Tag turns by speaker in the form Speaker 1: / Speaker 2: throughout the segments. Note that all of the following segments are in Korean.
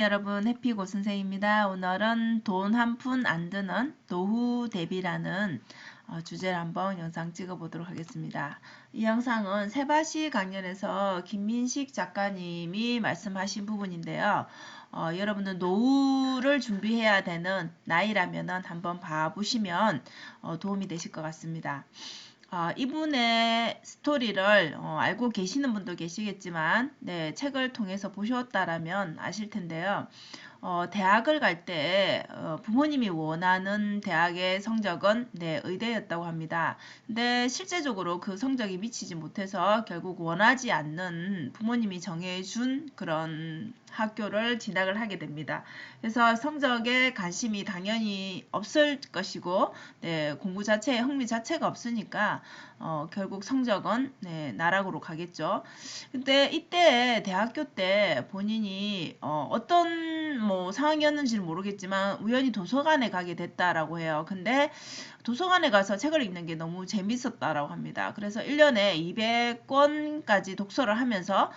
Speaker 1: 여러분, 해피고 선생입니다. 오늘은 돈 한 푼 안 드는 노후 대비라는 주제를 한번 영상 찍어 보도록 하겠습니다. 이 영상은 세바시 강연에서 김민식 작가님이 말씀하신 부분인데요. 여러분들 노후를 준비해야 되는 나이라면 한번 봐보시면 도움이 되실 것 같습니다. 이분의 스토리를 알고 계시는 분도 계시겠지만 네, 책을 통해서 보셨다라면 아실 텐데요. 대학을 갈 때 부모님이 원하는 대학의 성적은 네, 의대였다고 합니다. 근데 실제적으로 그 성적이 미치지 못해서 결국 원하지 않는 부모님이 정해준 그런 학교를 진학을 하게 됩니다. 그래서 성적에 관심이 당연히 없을 것이고 네, 공부 자체에 흥미 자체가 없으니까 결국 성적은 네, 나락으로 가겠죠. 근데 이때 대학교 때 본인이 어떤 뭐 상황이었는지는 모르겠지만 우연히 도서관에 가게 됐다라고 해요. 근데 도서관에 가서 책을 읽는 게 너무 재밌었다라고 합니다. 그래서 1년에 200권까지 독서를 하면서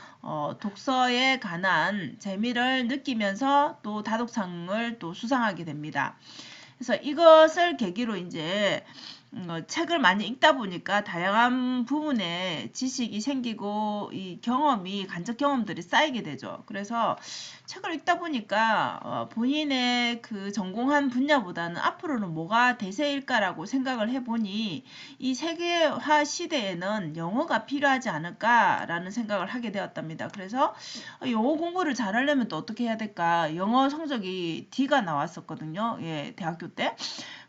Speaker 1: 독서에 관한 재미를 느끼면서 또 다독상을 또 수상하게 됩니다. 그래서 이것을 계기로 이제 책을 많이 읽다 보니까 다양한 부분에 지식이 생기고 이 경험이 간접 경험들이 쌓이게 되죠. 그래서 책을 읽다 보니까 본인의 그 전공한 분야보다는 앞으로는 뭐가 대세일까라고 생각을 해보니 이 세계화 시대에는 영어가 필요하지 않을까라는 생각을 하게 되었답니다. 그래서 영어 공부를 잘하려면 또 어떻게 해야 될까? 영어 성적이 D가 나왔었거든요. 예, 대학교 때.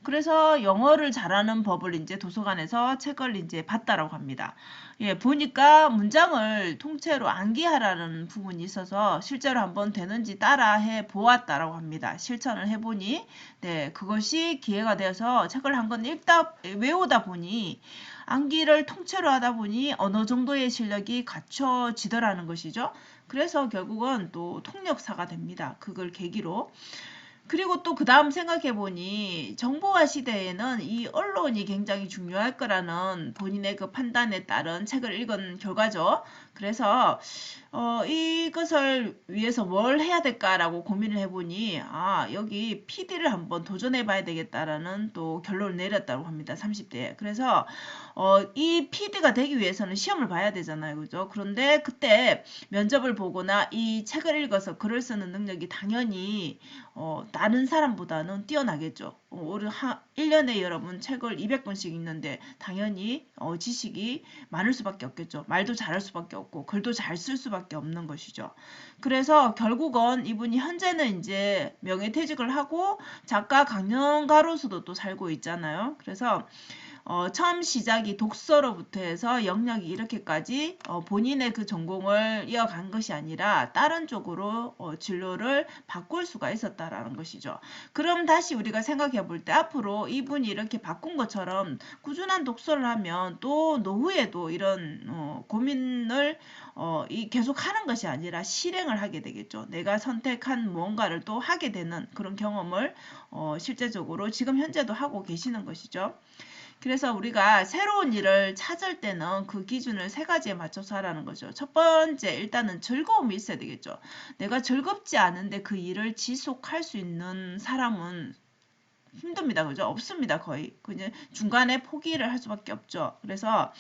Speaker 1: 그래서 영어를 잘하는 법을 이제 도서관에서 책을 이제 봤다라고 합니다. 예, 보니까 문장을 통째로 암기하라는 부분이 있어서 실제로 한번 되는지 따라해 보았다라고 합니다. 실천을 해보니, 네, 그것이 기회가 되어서 책을 한 권 외우다 보니 암기를 통째로 하다 보니 어느 정도의 실력이 갖춰지더라는 것이죠. 그래서 결국은 또 통역사가 됩니다. 그걸 계기로. 그리고 또 그 다음 생각해보니 정보화 시대에는 이 언론이 굉장히 중요할 거라는 본인의 그 판단에 따른 책을 읽은 결과죠. 그래서 이것을 위해서 뭘 해야 될까라고 고민을 해보니 여기 PD를 한번 도전해봐야 되겠다라는 또 결론을 내렸다고 합니다. 30대에. 그래서 이 PD가 되기 위해서는 시험을 봐야 되잖아요. 그죠? 그런데 그때 면접을 보거나 이 책을 읽어서 글을 쓰는 능력이 당연히 다른 사람보다는 뛰어나겠죠. 1년에 여러분 책을 200권씩 읽는데 당연히 지식이 많을 수밖에 없겠죠. 말도 잘할 수밖에 없고 글도 잘 쓸 수밖에 없는 것이죠. 그래서 결국은 이분이 현재는 이제 명예퇴직을 하고 작가 강연가로서도 또 살고 있잖아요. 그래서 처음 시작이 독서로부터 해서 영역이 이렇게까지 본인의 그 전공을 이어간 것이 아니라 다른 쪽으로 진로를 바꿀 수가 있었다라는 것이죠. 그럼 다시 우리가 생각해 볼 때 앞으로 이분이 이렇게 바꾼 것처럼 꾸준한 독서를 하면 또 노후에도 이런 고민을 계속 하는 것이 아니라 실행을 하게 되겠죠. 내가 선택한 무언가를 또 하게 되는 그런 경험을 실제적으로 지금 현재도 하고 계시는 것이죠. 그래서 우리가 새로운 일을 찾을 때는 그 기준을 세 가지에 맞춰서 하라는 거죠. 첫 번째, 일단은 즐거움이 있어야 되겠죠. 내가 즐겁지 않은데 그 일을 지속할 수 있는 사람은 힘듭니다. 그죠? 없습니다. 거의. 그냥 중간에 포기를 할 수밖에 없죠. 그래서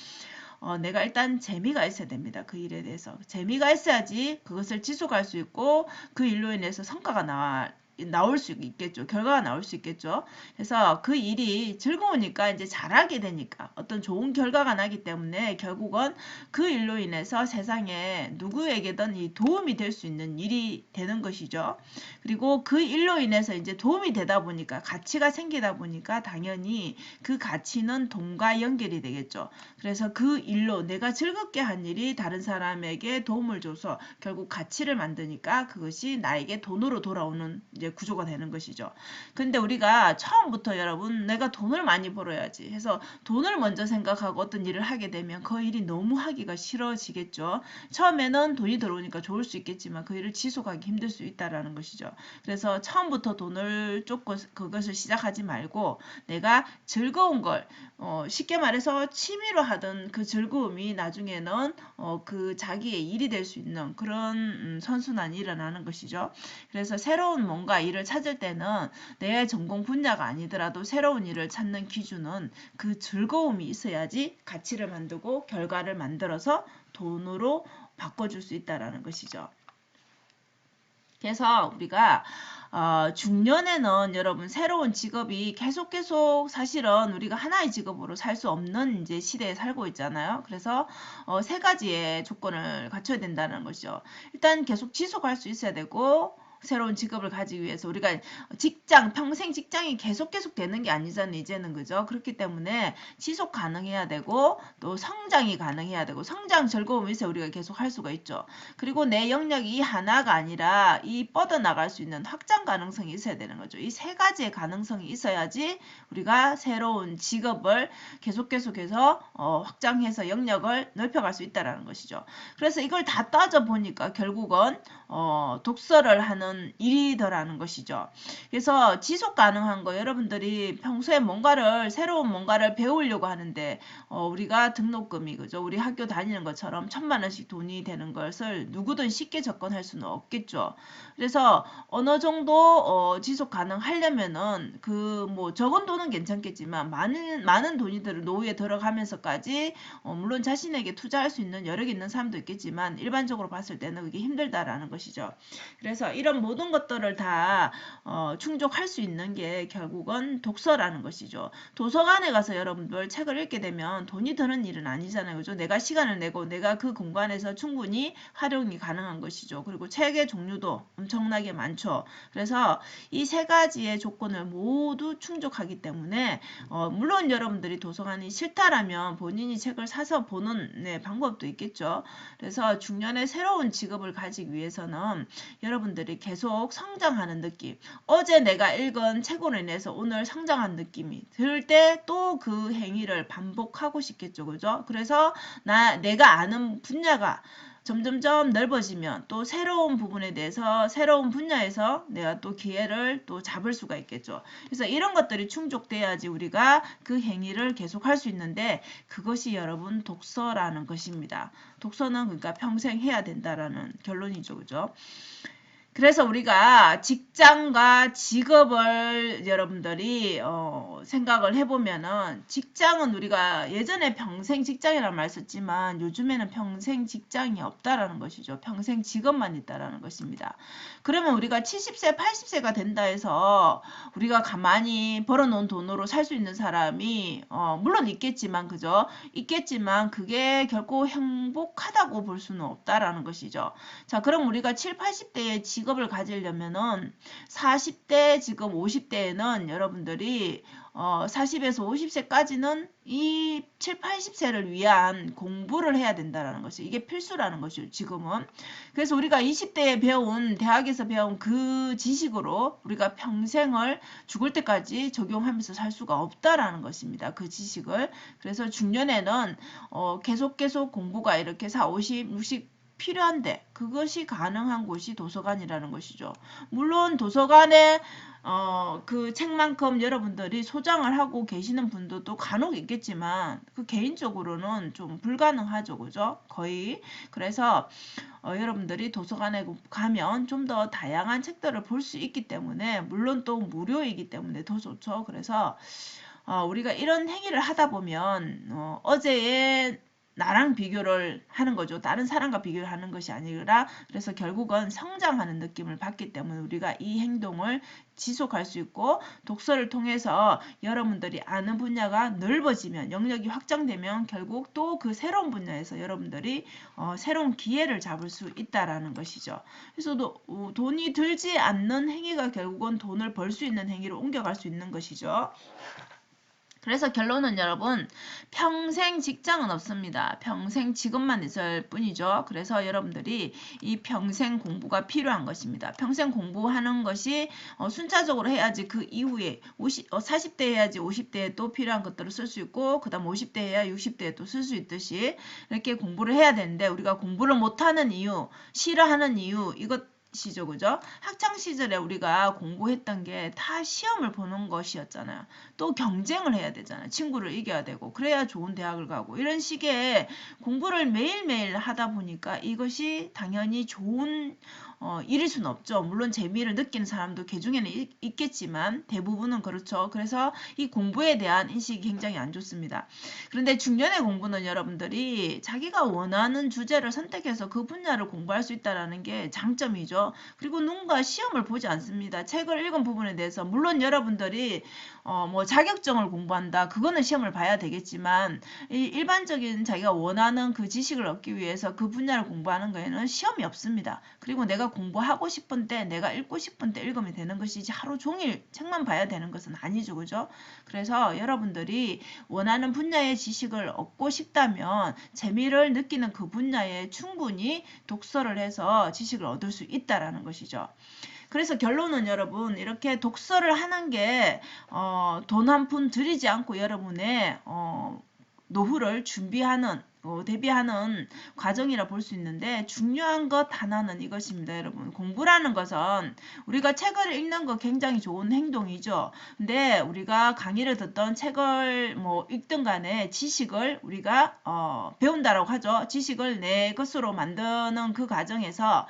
Speaker 1: 내가 일단 재미가 있어야 됩니다. 그 일에 대해서. 재미가 있어야지 그것을 지속할 수 있고 그 일로 인해서 성과가 나올 수 있겠죠. 결과가 나올 수 있겠죠. 그래서 그 일이 즐거우니까 이제 잘하게 되니까 어떤 좋은 결과가 나기 때문에 결국은 그 일로 인해서 세상에 누구에게든 이 도움이 될 수 있는 일이 되는 것이죠. 그리고 그 일로 인해서 이제 도움이 되다 보니까 가치가 생기다 보니까 당연히 그 가치는 돈과 연결이 되겠죠. 그래서 그 일로 내가 즐겁게 한 일이 다른 사람에게 도움을 줘서 결국 가치를 만드니까 그것이 나에게 돈으로 돌아오는 이제 구조가 되는 것이죠. 근데 우리가 처음부터 여러분 내가 돈을 많이 벌어야지 해서 돈을 먼저 생각하고 어떤 일을 하게 되면 그 일이 너무 하기가 싫어지겠죠. 처음에는 돈이 들어오니까 좋을 수 있겠지만 그 일을 지속하기 힘들 수 있다라는 것이죠. 그래서 처음부터 돈을 쫓고 그것을 시작하지 말고 내가 즐거운 걸 쉽게 말해서 취미로 하던 그 즐거움이 나중에는 그 자기의 일이 될 수 있는 그런 선순환이 일어나는 것이죠. 그래서 새로운 뭔가 일을 찾을 때는 내 전공 분야가 아니더라도 새로운 일을 찾는 기준은 그 즐거움이 있어야지 가치를 만들고 결과를 만들어서 돈으로 바꿔줄 수 있다라는 것이죠. 그래서 우리가 중년에는 여러분 새로운 직업이 계속 사실은 우리가 하나의 직업으로 살 수 없는 이제 시대에 살고 있잖아요. 그래서 세 가지의 조건을 갖춰야 된다는 것이죠. 일단 계속 지속할 수 있어야 되고 새로운 직업을 가지기 위해서 우리가 평생 직장이 계속 되는 게 아니잖아요. 이제는 그죠? 그렇기 때문에 지속 가능해야 되고 또 성장이 가능해야 되고 성장 즐거움이 있어야 우리가 계속 할 수가 있죠. 그리고 내 영역이 이 하나가 아니라 이 뻗어나갈 수 있는 확장 가능성이 있어야 되는 거죠. 이 세 가지의 가능성이 있어야지 우리가 새로운 직업을 계속해서 확장해서 영역을 넓혀갈 수 있다는 것이죠. 그래서 이걸 다 따져보니까 결국은 독서를 하는 일이더라는 것이죠. 그래서 지속 가능한 거 여러분들이 평소에 새로운 뭔가를 배우려고 하는데 우리가 등록금이 그죠? 우리 학교 다니는 것처럼 1,000만 원씩 돈이 되는 것을 누구든 쉽게 접근할 수는 없겠죠. 그래서 어느 정도 지속 가능하려면은 적은 돈은 괜찮겠지만 많은 돈이들 노후에 들어가면서까지 물론 자신에게 투자할 수 있는 여력이 있는 사람도 있겠지만 일반적으로 봤을 때는 그게 힘들다라는 것이죠. 그래서 이런 모든 것들을 다 충족할 수 있는 게 결국은 독서라는 것이죠. 도서관에 가서 여러분들 책을 읽게 되면 돈이 드는 일은 아니잖아요. 그죠? 내가 시간을 내고 내가 그 공간에서 충분히 활용이 가능한 것이죠. 그리고 책의 종류도 엄청나게 많죠. 그래서 이 세 가지의 조건을 모두 충족하기 때문에 물론 여러분들이 도서관이 싫다라면 본인이 책을 사서 보는 방법도 있겠죠. 그래서 중년에 새로운 직업을 가지기 위해서는 여러분들이 계속 성장하는 느낌, 어제 내가 읽은 책으로 인해서 오늘 성장한 느낌이 들 때 또 그 행위를 반복하고 싶겠죠. 그죠? 그래서 내가 아는 분야가 점점점 넓어지면 또 새로운 부분에 대해서 새로운 분야에서 내가 또 기회를 또 잡을 수가 있겠죠. 그래서 이런 것들이 충족돼야지 우리가 그 행위를 계속할 수 있는데 그것이 여러분 독서라는 것입니다. 독서는 그러니까 평생 해야 된다라는 결론이죠. 그죠? 그래서 우리가 직장과 직업을 여러분들이 생각을 해보면은 직장은 우리가 예전에 평생 직장이라는 말 썼지만 요즘에는 평생 직장이 없다라는 것이죠. 평생 직업만 있다라는 것입니다. 그러면 우리가 70세, 80세가 된다 해서 우리가 가만히 벌어놓은 돈으로 살 수 있는 사람이 물론 있겠지만 그죠? 있겠지만 그게 결코 행복하다고 볼 수는 없다라는 것이죠. 자, 그럼 우리가 7, 80대에 직업을 가지려면은 40대 지금 50대에는 여러분들이 40에서 50세까지는 이 7, 80세를 위한 공부를 해야 된다는 것이 이게 필수라는 것이죠. 지금은. 그래서 우리가 20대에 배운 대학에서 배운 그 지식으로 우리가 평생을 죽을 때까지 적용하면서 살 수가 없다라는 것입니다. 그 지식을. 그래서 중년에는 계속 공부가 이렇게 4, 50, 60 필요한데 그것이 가능한 곳이 도서관이라는 것이죠. 물론 도서관에 그 책만큼 여러분들이 소장을 하고 계시는 분들도 간혹 있겠지만 그 개인적으로는 좀 불가능하죠. 그죠? 거의. 그래서 여러분들이 도서관에 가면 좀 더 다양한 책들을 볼 수 있기 때문에 물론 또 무료이기 때문에 더 좋죠. 그래서 우리가 이런 행위를 하다 보면 어제의 나랑 비교를 하는 거죠. 다른 사람과 비교를 하는 것이 아니라 그래서 결국은 성장하는 느낌을 받기 때문에 우리가 이 행동을 지속할 수 있고 독서를 통해서 여러분들이 아는 분야가 넓어지면 영역이 확장되면 결국 또 그 새로운 분야에서 여러분들이 새로운 기회를 잡을 수 있다라는 것이죠. 그래서 돈이 들지 않는 행위가 결국은 돈을 벌 수 있는 행위로 옮겨갈 수 있는 것이죠. 그래서 결론은 여러분, 평생 직장은 없습니다. 평생 직업만 있을 뿐이죠. 그래서 여러분들이 이 평생 공부가 필요한 것입니다. 평생 공부하는 것이 순차적으로 해야지 그 이후에 40대 해야지 50대에 또 필요한 것들을 쓸 수 있고, 그 다음 50대 해야 60대에 또 쓸 수 있듯이 이렇게 공부를 해야 되는데, 우리가 공부를 못하는 이유, 싫어하는 이유, 이것 시죠, 그죠? 학창 시절에 우리가 공부했던 게 다 시험을 보는 것이었잖아요. 또 경쟁을 해야 되잖아요. 친구를 이겨야 되고, 그래야 좋은 대학을 가고, 이런 식의 공부를 매일매일 하다 보니까 이것이 당연히 좋은 일일 수는 없죠. 물론 재미를 느끼는 사람도 개중에는 있겠지만 대부분은 그렇죠. 그래서 이 공부에 대한 인식이 굉장히 안 좋습니다. 그런데 중년의 공부는 여러분들이 자기가 원하는 주제를 선택해서 그 분야를 공부할 수 있다는 게 장점이죠. 그리고 누군가 시험을 보지 않습니다. 책을 읽은 부분에 대해서 물론 여러분들이 뭐 자격증을 공부한다. 그거는 시험을 봐야 되겠지만 일반적인 자기가 원하는 그 지식을 얻기 위해서 그 분야를 공부하는 거에는 시험이 없습니다. 그리고 내가 공부하고 싶은 때 내가 읽고 싶은 때 읽으면 되는 것이지 하루 종일 책만 봐야 되는 것은 아니죠. 그죠? 그래서 여러분들이 원하는 분야의 지식을 얻고 싶다면 재미를 느끼는 그 분야에 충분히 독서를 해서 지식을 얻을 수 있다라는 것이죠. 그래서 결론은 여러분, 이렇게 독서를 하는 게 돈 한 푼 들이지 않고 여러분의 노후를 준비하는 대비하는 과정이라 볼 수 있는데, 중요한 것 하나는 이것입니다. 여러분, 공부라는 것은 우리가 책을 읽는 거 굉장히 좋은 행동이죠. 근데 우리가 강의를 듣던 책을 뭐 읽든 간에 지식을 우리가 배운다라고 하죠. 지식을 내 것으로 만드는 그 과정에서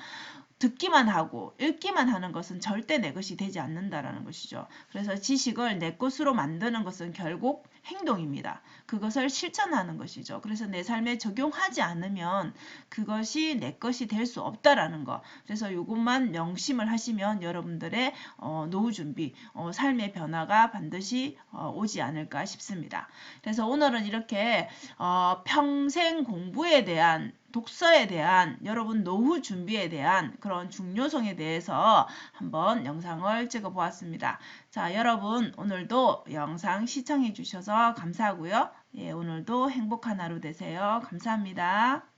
Speaker 1: 듣기만 하고 읽기만 하는 것은 절대 내 것이 되지 않는다라는 것이죠. 그래서 지식을 내 것으로 만드는 것은 결국 행동입니다. 그것을 실천하는 것이죠. 그래서 내 삶에 적용하지 않으면 그것이 내 것이 될 수 없다라는 거. 그래서 이것만 명심을 하시면 여러분들의 노후 준비, 삶의 변화가 반드시 오지 않을까 싶습니다. 그래서 오늘은 이렇게 평생 공부에 대한, 독서에 대한, 여러분 노후 준비에 대한 그런 중요성에 대해서 한번 영상을 찍어 보았습니다. 자, 여러분 오늘도 영상 시청해 주셔서 감사하고요. 예, 오늘도 행복한 하루 되세요. 감사합니다.